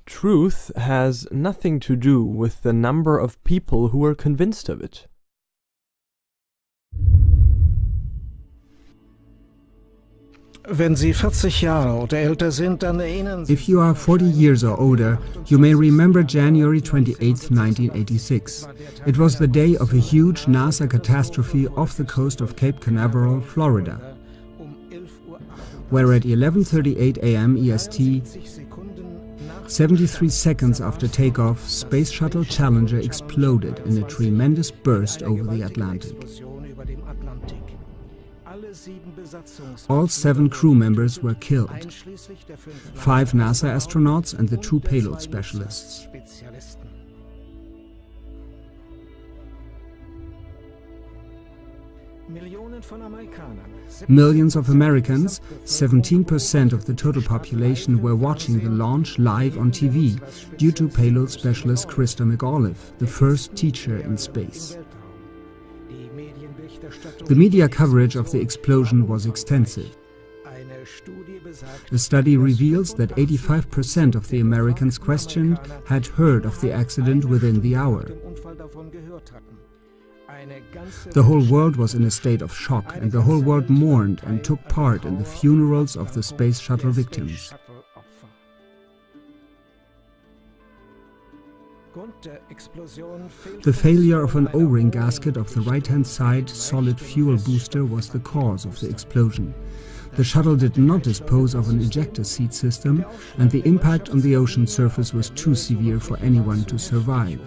Truth has nothing to do with the number of people who are convinced of it. If you are 40 years or older, you may remember January 28, 1986. It was the day of a huge NASA catastrophe off the coast of Cape Canaveral, Florida, where at 11:38 a.m. EST, 73 seconds after takeoff, Space Shuttle Challenger exploded in a tremendous burst over the Atlantic. All 7 crew members were killed, 5 NASA astronauts and the 2 payload specialists. Millions of Americans, 17% of the total population, were watching the launch live on TV due to payload specialist Christa McAuliffe, the first teacher in space. The media coverage of the explosion was extensive. The study reveals that 85% of the Americans questioned had heard of the accident within the hour. The whole world was in a state of shock, and the whole world mourned and took part in the funerals of the Space Shuttle victims. The failure of an O-ring gasket of the right-hand side solid fuel booster was the cause of the explosion. The shuttle did not dispose of an ejector seat system, and the impact on the ocean surface was too severe for anyone to survive.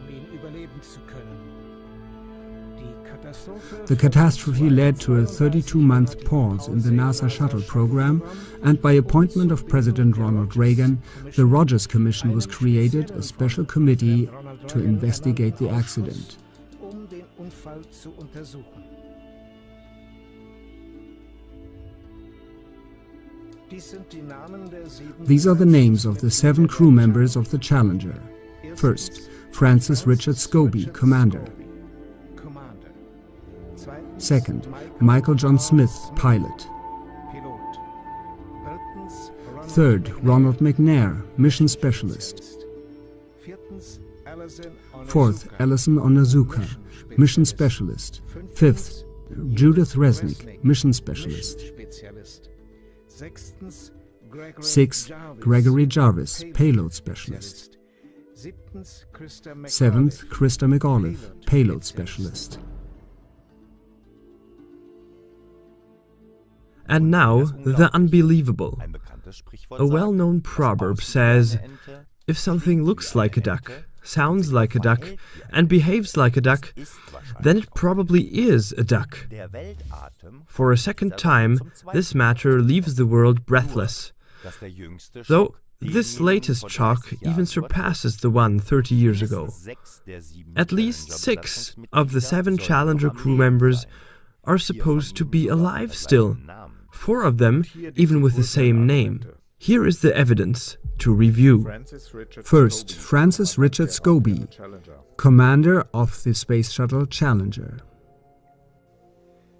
The catastrophe led to a 32-month pause in the NASA shuttle program, and by appointment of President Ronald Reagan, the Rogers Commission was created, a special committee to investigate the accident. These are the names of the 7 crew members of the Challenger. First, Francis Richard Scobie, Commander. Second, Michael John Smith, Pilot. Third, Ronald McNair, Mission Specialist. Fourth, Alison Onizuka, Mission Specialist. Fifth, Judith Resnick, Mission Specialist. Sixth, Gregory Jarvis, Payload Specialist. Seventh, Christa McAuliffe, Payload Specialist. And now, the unbelievable. A well-known proverb says, if something looks like a duck, sounds like a duck, and behaves like a duck, then it probably is a duck. For a second time, this matter leaves the world breathless. Though this latest shock even surpasses the one 30 years ago. At least 6 of the 7 Challenger crew members are supposed to be alive still. 4 of them even with the same name. Here is the evidence to review. First, Francis Richard Scobie, Commander of the Space Shuttle Challenger.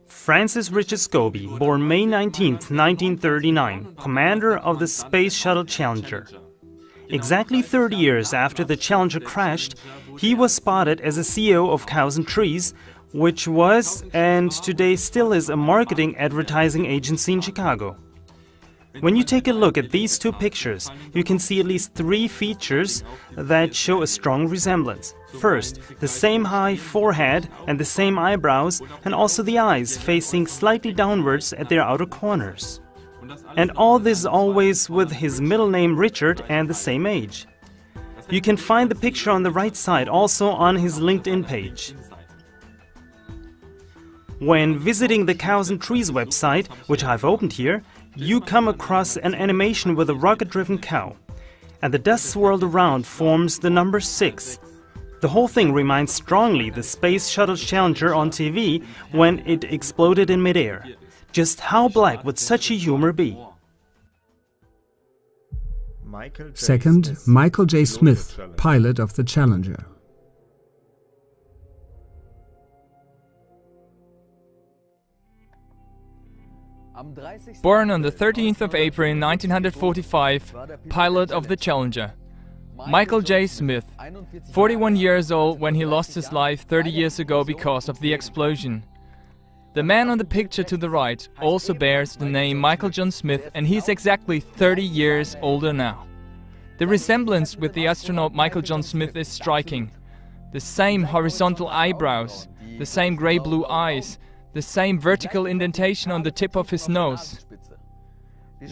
Francis Richard Scobie, born May 19, 1939, Commander of the Space Shuttle Challenger. Exactly 30 years after the Challenger crashed, he was spotted as a CEO of Cows and Trees, which was, and today still is, a marketing advertising agency in Chicago. When you take a look at these 2 pictures, you can see at least 3 features that show a strong resemblance. First, the same high forehead and the same eyebrows, and also the eyes facing slightly downwards at their outer corners. And all this always with his middle name Richard and the same age. You can find the picture on the right side, also on his LinkedIn page. When visiting the Cows and Trees website, which I've opened here, you come across an animation with a rocket-driven cow. And the dust swirled around forms the number 6. The whole thing reminds strongly the Space Shuttle Challenger on TV when it exploded in midair. Just how black would such a humor be? Second, Michael J. Smith, Pilot of the Challenger. Born on the 13th of April 1945, pilot of the Challenger. Michael J. Smith, 41 years old when he lost his life 30 years ago because of the explosion. The man on the picture to the right also bears the name Michael John Smith, and he's exactly 30 years older now. The resemblance with the astronaut Michael John Smith is striking. The same horizontal eyebrows, the same grey-blue eyes, the same vertical indentation on the tip of his nose.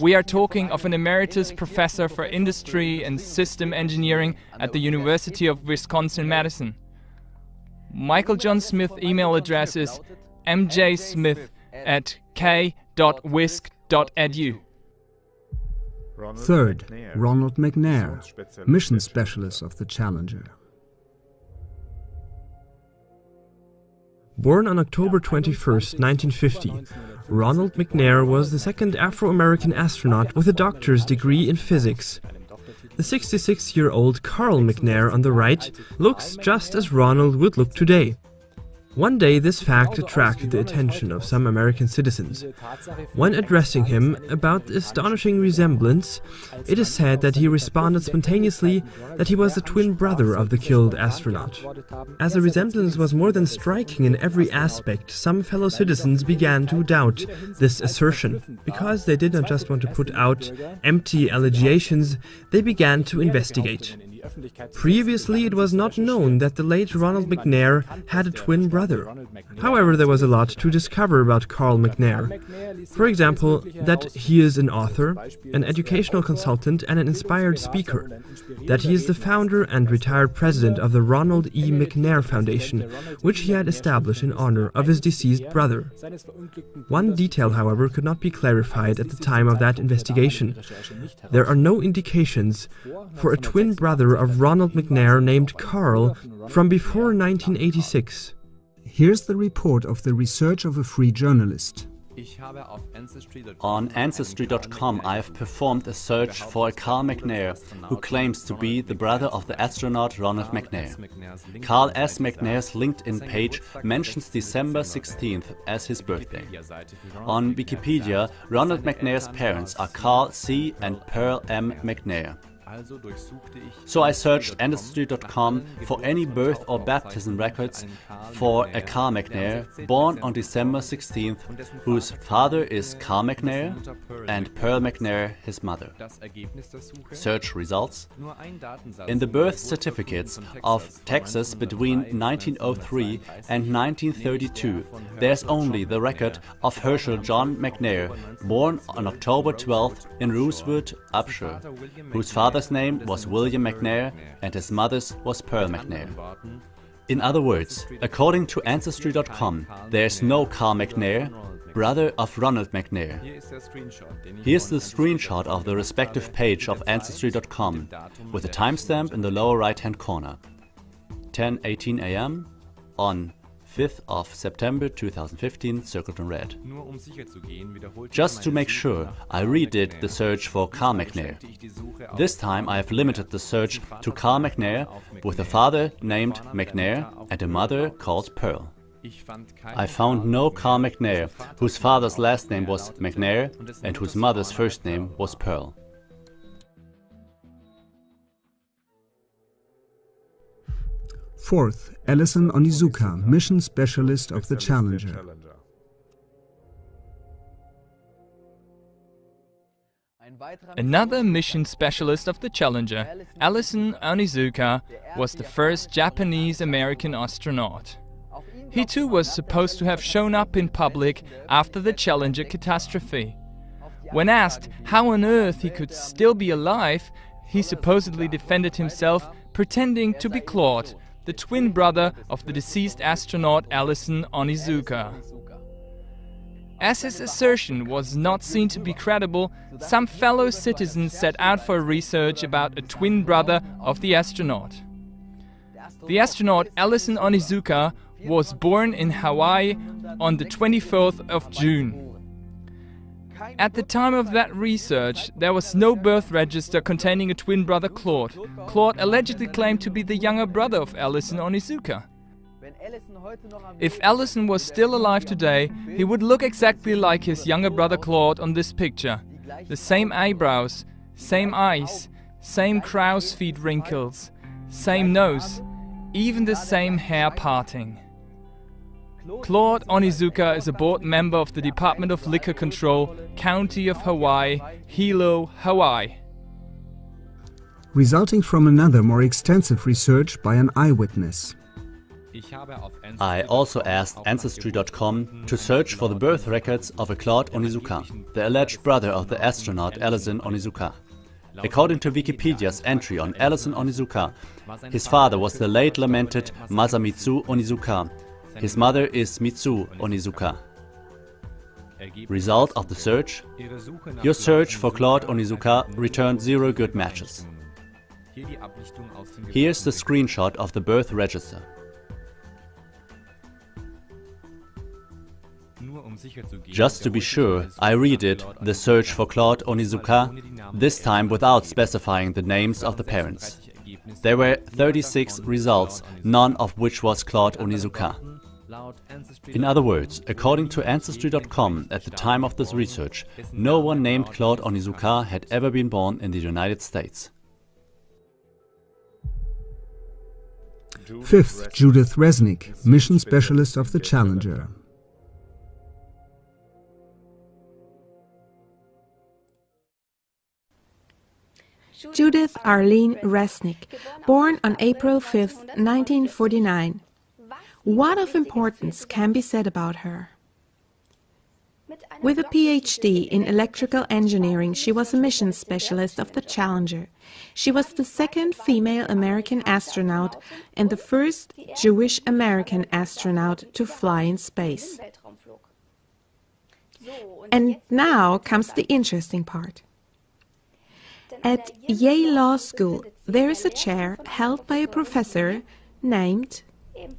We are talking of an emeritus professor for industry and system engineering at the University of Wisconsin-Madison. Michael John Smith's email address is mjsmith@k.wisc.edu. Third, Ronald McNair, mission specialist of the Challenger. Born on October 21, 1950, Ronald McNair was the second Afro-American astronaut with a doctor's degree in physics. The 66-year-old Carl McNair on the right looks just as Ronald would look today. One day this fact attracted the attention of some American citizens. When addressing him about the astonishing resemblance, it is said that he responded spontaneously that he was the twin brother of the killed astronaut. As the resemblance was more than striking in every aspect, some fellow citizens began to doubt this assertion. Because they did not just want to put out empty allegations, they began to investigate. Previously, it was not known that the late Ronald McNair had a twin brother. However, there was a lot to discover about Carl McNair. For example, that he is an author, an educational consultant and an inspired speaker. That he is the founder and retired president of the Ronald E. McNair Foundation, which he had established in honor of his deceased brother. One detail, however, could not be clarified at the time of that investigation. There are no indications for a twin brother of Ronald McNair named Carl from before 1986. Here's the report of the research of a free journalist. On Ancestry.com I have performed a search for a Carl McNair who claims to be the brother of the astronaut Ronald McNair. Carl S. McNair's LinkedIn page mentions December 16th as his birthday. On Wikipedia, Ronald McNair's parents are Carl C. and Pearl M. McNair. So I searched Ancestry.com for any birth or baptism records for a Carl McNair born on December 16th, whose father is Carl McNair and Pearl McNair his mother. Search results. In the birth certificates of Texas between 1903 and 1932, there's only the record of Herschel John McNair, born on October 12th in Rosewood, Upshur, whose father's name was William McNair and his mother's was Pearl McNair. In other words, according to Ancestry.com, there's no Carl McNair, brother of Ronald McNair. Here's the screenshot of the respective page of Ancestry.com with a timestamp in the lower right-hand corner. 10:18 a.m. on 5th of September 2015, circled in red. Just to make sure, I redid the search for Carl McNair. This time I have limited the search to Carl McNair with a father named McNair and a mother called Pearl. I found no Carl McNair whose father's last name was McNair and whose mother's first name was Pearl. Fourth, Alison Onizuka, mission specialist of the Challenger. Another mission specialist of the Challenger, Alison Onizuka, was the first Japanese-American astronaut. He too was supposed to have shown up in public after the Challenger catastrophe. When asked how on earth he could still be alive, he supposedly defended himself, pretending to be Claude, the twin brother of the deceased astronaut Alison Onizuka. As his assertion was not seen to be credible, some fellow citizens set out for research about a twin brother of the astronaut. The astronaut Alison Onizuka was born in Hawaii on the 24th of June. At the time of that research, there was no birth register containing a twin brother Claude. Claude allegedly claimed to be the younger brother of Alison Onizuka. If Alison was still alive today, he would look exactly like his younger brother Claude on this picture. The same eyebrows, same eyes, same crow's feet wrinkles, same nose, even the same hair parting. Claude Onizuka is a board member of the Department of Liquor Control, County of Hawaii, Hilo, Hawaii. Resulting from another more extensive research by an eyewitness. I also asked Ancestry.com to search for the birth records of a Claude Onizuka, the alleged brother of the astronaut Alison Onizuka. According to Wikipedia's entry on Alison Onizuka, his father was the late lamented Masamitsu Onizuka. His mother is Mitsu Onizuka. Result of the search? Your search for Claude Onizuka returned 0 good matches. Here's the screenshot of the birth register. Just to be sure, I redid the search for Claude Onizuka, this time without specifying the names of the parents. There were 36 results, none of which was Claude Onizuka. In other words, according to Ancestry.com, at the time of this research, no one named Claude Onizuka had ever been born in the United States. Fifth, Judith Resnick, mission specialist of the Challenger. Judith Arlene Resnick, born on April 5, 1949. What of importance can be said about her? With a PhD in electrical engineering, she was a mission specialist of the Challenger. She was the second female American astronaut and the first Jewish American astronaut to fly in space. And now comes the interesting part. At Yale Law School, there is a chair held by a professor named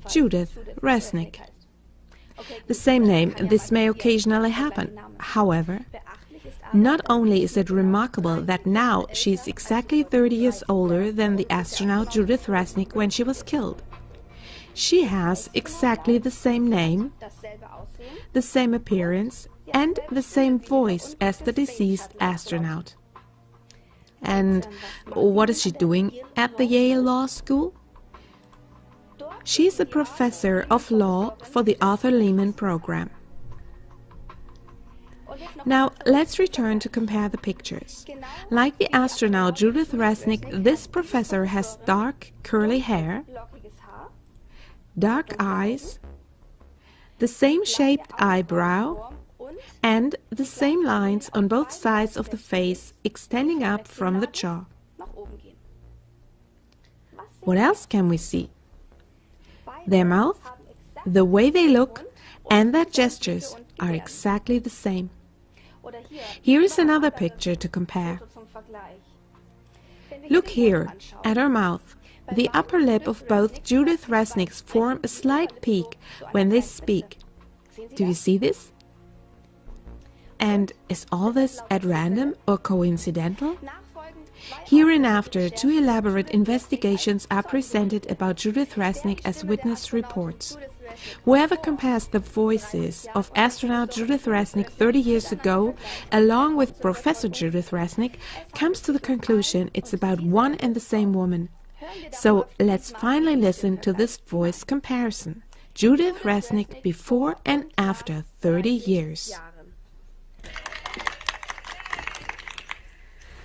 Judith Resnick. The same name, this may occasionally happen. However, not only is it remarkable that now she is exactly 30 years older than the astronaut Judith Resnick when she was killed. She has exactly the same name, the same appearance, and the same voice as the deceased astronaut. And what is she doing at the Yale Law School? She's a professor of law for the Arthur Lehman program. Now, let's return to compare the pictures. Like the astronaut Judith Resnick, this professor has dark, curly hair, dark eyes, the same shaped eyebrow, and the same lines on both sides of the face extending up from the jaw. What else can we see? Their mouth, the way they look, and their gestures are exactly the same. Here is another picture to compare. Look here at her mouth. The upper lip of both Judith Resnicks form a slight peak when they speak. Do you see this? And is all this at random or coincidental? Hereinafter, 2 elaborate investigations are presented about Judith Resnick as witness reports. Whoever compares the voices of astronaut Judith Resnick 30 years ago, along with Professor Judith Resnick, comes to the conclusion it's about one and the same woman. So let's finally listen to this voice comparison. Judith Resnick before and after 30 years.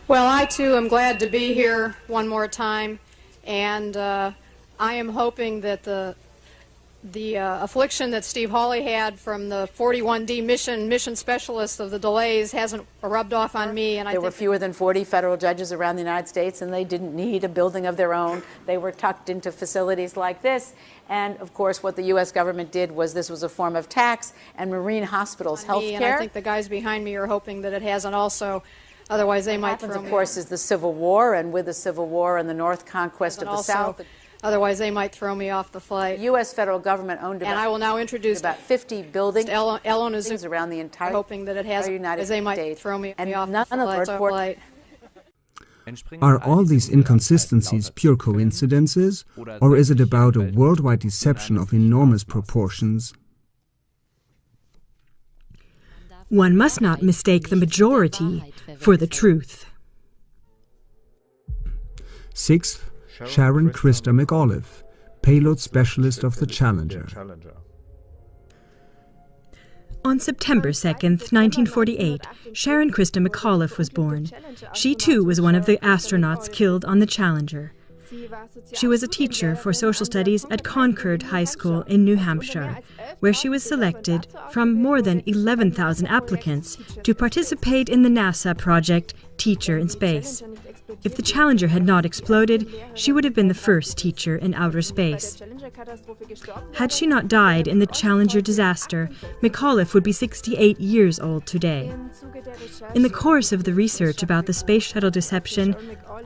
Well, I too am glad to be here one more time, and I am hoping that the affliction that Steve Hawley had from the 41D mission specialist of the delays hasn't rubbed off on me. And there were fewer than 40 federal judges around the United States, and they didn't need a building of their own. They were tucked into facilities like this. And of course, what the U.S. government did was this was a form of tax, and Marine Hospitals health care. And I think the guys behind me are hoping that it hasn't also. Otherwise, they might throw me. Of course, is the Civil War, and with the Civil War and the North conquest of the South. Otherwise, they might throw me off the flight. The U.S. federal government owned and I will now introduce about 50 buildings around the entire hoping that it has, United as they might States. throw me And off none the flight. Are all these inconsistencies pure coincidences, or is it about a worldwide deception of enormous proportions? One must not mistake the majority for the truth. Sixth, Sharon Christa McAuliffe, payload specialist of the Challenger. On September 2nd, 1948, Sharon Christa McAuliffe was born. She too was one of the astronauts killed on the Challenger. She was a teacher for social studies at Concord High School in New Hampshire, where she was selected from more than 11,000 applicants to participate in the NASA project Teacher in Space. If the Challenger had not exploded, she would have been the first teacher in outer space. Had she not died in the Challenger disaster, McAuliffe would be 68 years old today. In the course of the research about the space shuttle deception,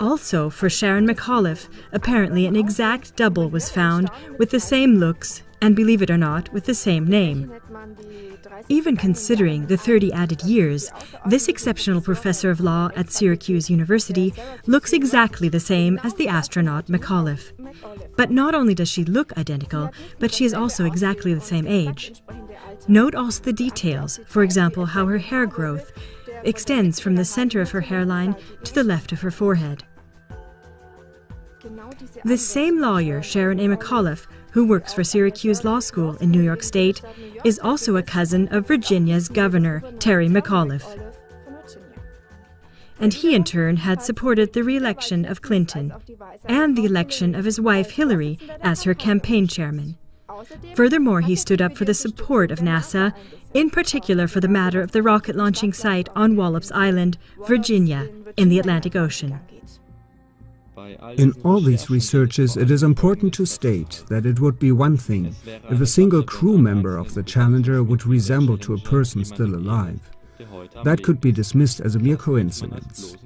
also for Sharon McAuliffe, apparently an exact double was found with the same looks and, believe it or not, with the same name. Even considering the 30 added years, this exceptional professor of law at Syracuse University looks exactly the same as the astronaut McAuliffe. But not only does she look identical, but she is also exactly the same age. Note also the details, for example, how her hair growth extends from the center of her hairline to the left of her forehead. This same lawyer, Sharon A. McAuliffe, who works for Syracuse Law School in New York State, is also a cousin of Virginia's governor, Terry McAuliffe. And he in turn had supported the re-election of Clinton and the election of his wife Hillary as her campaign chairman. Furthermore, he stood up for the support of NASA, in particular for the matter of the rocket launching site on Wallops Island, Virginia, in the Atlantic Ocean. In all these researches, it is important to state that it would be one thing if a single crew member of the Challenger would resemble to a person still alive. That could be dismissed as a mere coincidence.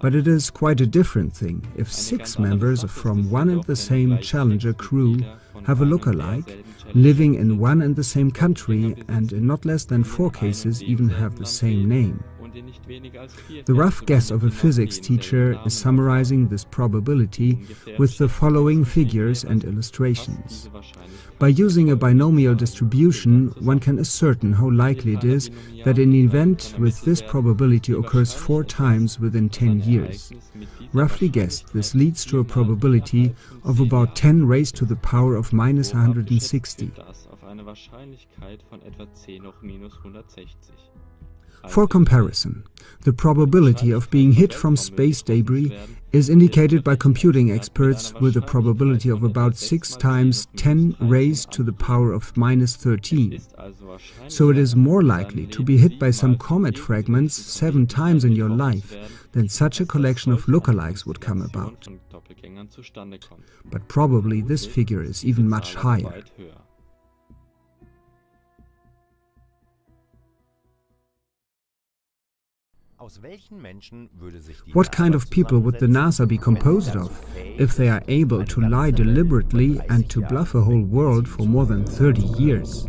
But it is quite a different thing if 6 members from one and the same Challenger crew have a look-alike, living in one and the same country, and in not less than 4 cases even have the same name. The rough guess of a physics teacher is summarizing this probability with the following figures and illustrations. By using a binomial distribution, one can ascertain how likely it is that an event with this probability occurs 4 times within 10 years. Roughly guessed, this leads to a probability of about 10 raised to the power of minus 160. For comparison, the probability of being hit from space debris is indicated by computing experts with a probability of about 6 times 10 raised to the power of minus 13. So it is more likely to be hit by some comet fragments 7 times in your life than such a collection of lookalikes would come about. But probably this figure is even much higher. What kind of people would the NASA be composed of if they are able to lie deliberately and to bluff a whole world for more than 30 years?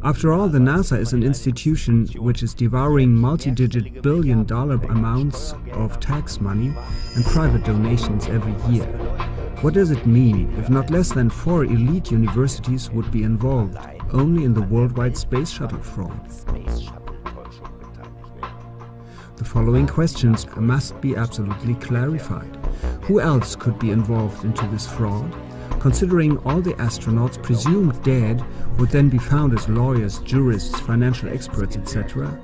After all, the NASA is an institution which is devouring multi-digit billion-dollar amounts of tax money and private donations every year. What does it mean if not less than 4 elite universities would be involved only in the worldwide space shuttle fraud? The following questions must be absolutely clarified. Who else could be involved into this fraud? Considering all the astronauts presumed dead would then be found as lawyers, jurists, financial experts, etc.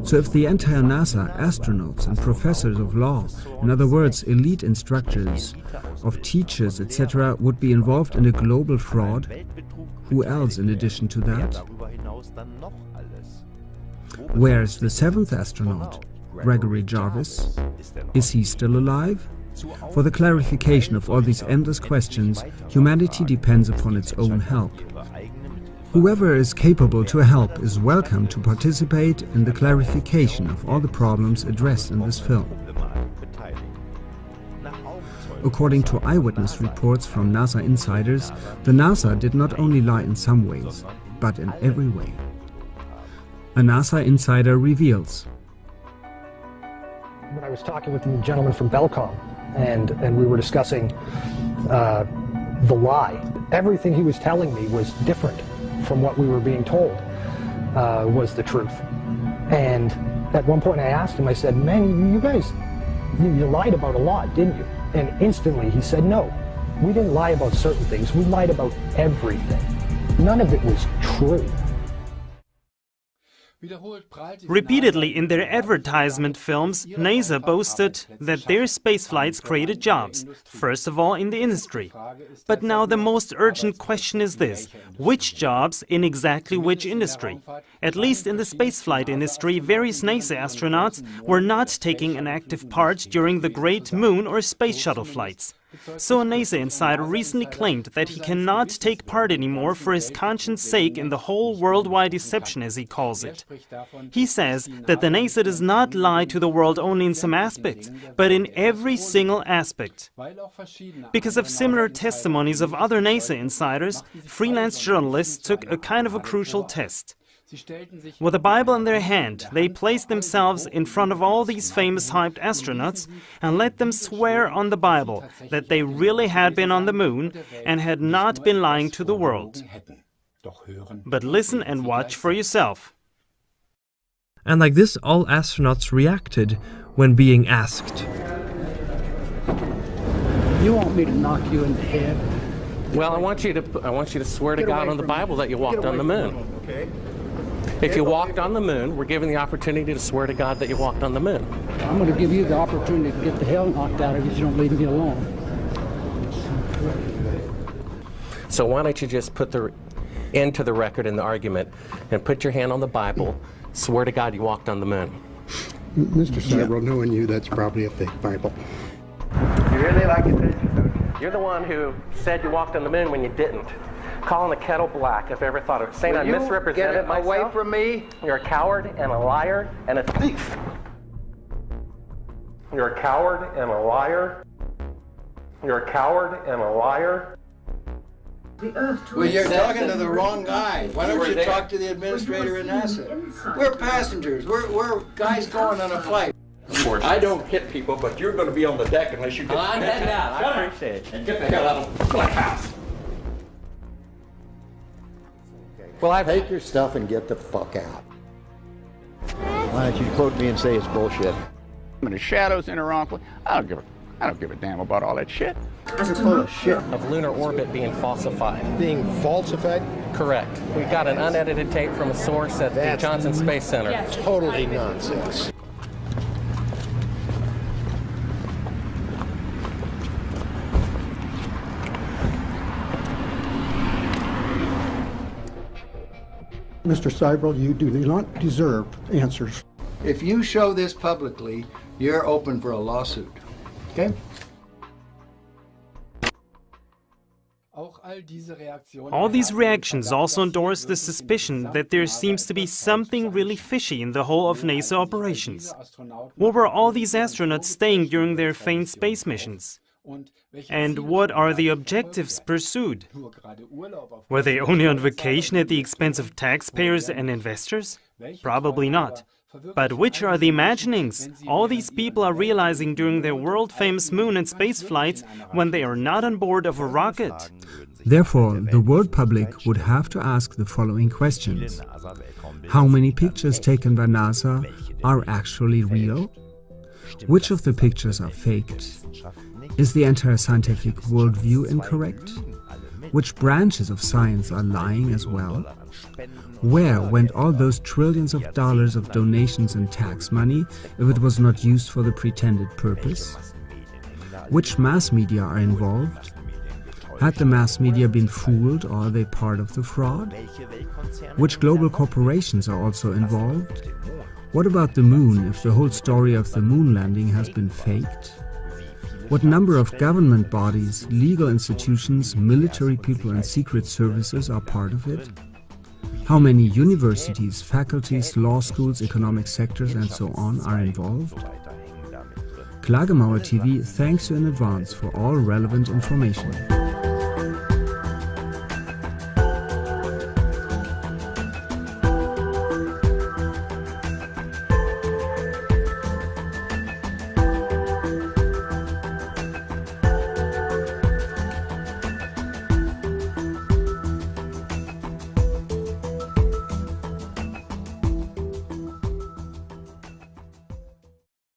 So if the entire NASA, astronauts and professors of law, in other words, elite instructors of teachers, etc., would be involved in a global fraud, who else in addition to that? Where's the 7th astronaut, Gregory Jarvis? Is he still alive? For the clarification of all these endless questions, humanity depends upon its own help. Whoever is capable to help is welcome to participate in the clarification of all the problems addressed in this film. According to eyewitness reports from NASA insiders, the NASA did not only lie in some ways, but in every way. A NASA insider reveals. When I was talking with the gentleman from Belcom, and we were discussing the lie, everything he was telling me was different from what we were being told was the truth. And at one point I asked him, I said, man, you guys you lied about a lot, didn't you? And instantly he said, no, we didn't lie about certain things. We lied about everything. None of it was true. Repeatedly in their advertisement films, NASA boasted that their space flights created jobs, first of all in the industry. But now the most urgent question is this: which jobs in exactly which industry? At least in the spaceflight industry, various NASA astronauts were not taking an active part during the Great Moon or Space Shuttle flights. So a NASA insider recently claimed that he cannot take part anymore for his conscience sake in the whole worldwide deception, as he calls it. He says that the NASA does not lie to the world only in some aspects, but in every single aspect. Because of similar testimonies of other NASA insiders, freelance journalists took a kind of a crucial test. With a Bible in their hand, they placed themselves in front of all these famous hyped astronauts and let them swear on the Bible that they really had been on the moon and had not been lying to the world. But listen and watch for yourself. And like this, all astronauts reacted when being asked. You want me to knock you in the head? Well, I want you to swear to God on the Bible that you walked on the moon. Okay. If you walked on the moon, we're given the opportunity to swear to God that you walked on the moon. I'm going to give you the opportunity to get the hell knocked out of you if you don't leave me alone. So why don't you just put the end to the record in the argument and put your hand on the Bible, swear to God you walked on the moon. Mr. Seibel, knowing you, that's probably a fake Bible. You really like it, don't you? You're the one who said you walked on the moon when you didn't. Calling the kettle black, if I ever thought of it. Saying I misrepresented myself. Away from me. You're a coward and a liar and a thief. You're a coward and a liar. You're a coward and a liar. Well, you're talking to the wrong guy. Why don't you talk to the administrator at NASA? We're passengers. We're guys going on a flight. Of course. I don't hit people, but you're going to be on the deck unless you get I'm heading out. I appreciate it. And get the hell out of my house. Well, take your stuff and get the fuck out. Why don't you quote me and say it's bullshit? When the shadows in the wrong place, I don't give a damn about all that shit. You're full of shit. Of lunar orbit being falsified. Being falsified? Correct. We've got an unedited tape from a source at the Johnson Space Center. Yes. Totally nonsense. Mr. Seibel, you do not deserve answers. If you show this publicly, you're open for a lawsuit. Okay? All these reactions also endorse the suspicion that there seems to be something really fishy in the whole of NASA operations. Where were all these astronauts staying during their famed space missions? And what are the objectives pursued? Were they only on vacation at the expense of taxpayers and investors? Probably not. But which are the imaginings all these people are realizing during their world-famous moon and space flights when they are not on board of a rocket? Therefore, the world public would have to ask the following questions. How many pictures taken by NASA are actually real? Which of the pictures are faked? Is the entire scientific worldview incorrect? Which branches of science are lying as well? Where went all those trillions of dollars of donations and tax money if it was not used for the pretended purpose? Which mass media are involved? Had the mass media been fooled, or are they part of the fraud? Which global corporations are also involved? What about the moon if the whole story of the moon landing has been faked? What number of government bodies, legal institutions, military people and secret services are part of it? How many universities, faculties, law schools, economic sectors and so on are involved? Klagemauer TV thanks you in advance for all relevant information.